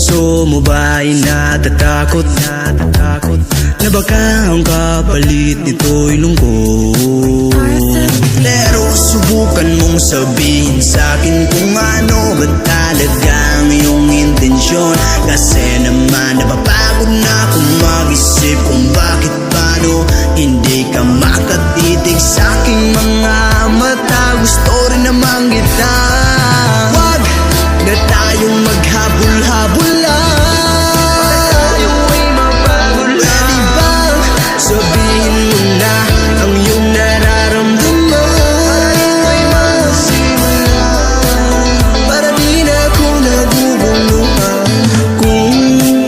puso mo ba'y natatakot? Na baka ang kapalit nito'y lungkot? Pero subukan mong sabihin sa'kin kung ano ba talagang iyong intensyon. Kasi naman napapagod na akong mag-isip kung bakit paano hindi ka makatitig sa'king mga mata. Gusto rin naman kita. Wag na tayong maghabol-habol lang. Sabihin mo na ang iyong nararamdaman, para di na ako naguguluhan. Kung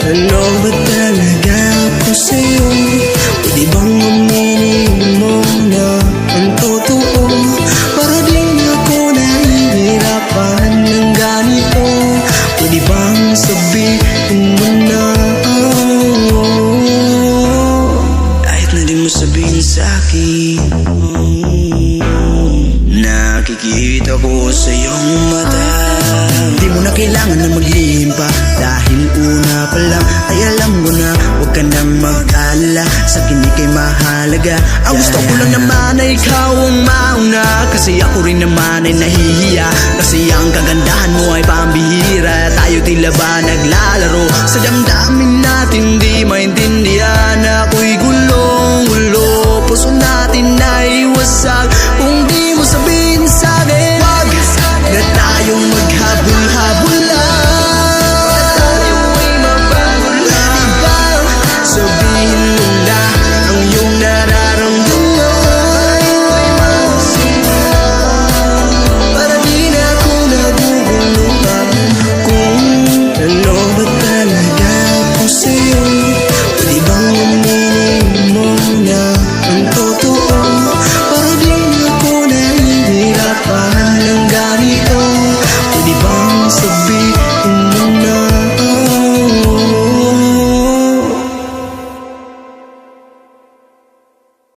ano ba talaga ako sa'yo, pwede bang aminin mo na ang totoo? Para di na ako nahihirapan ng ganito. Pwede bang sabihin mo na? Sabihin sa'kin, nakikita ko sa iyong mata. Di mo na kailangan na maglihim pa, dahil una pa lang ay alam mo na. Huwag ka nang mag-alala, sa'kin ika'y mahalaga. Ang gusto ko lang naman ay ikaw ang mauna, kasi ako rin naman ay nahihiya. Kasi ang kagandahan mo ay pambihira, tayo tila ba naglalaro sa damdamin natin. Di maintindihan, ako'y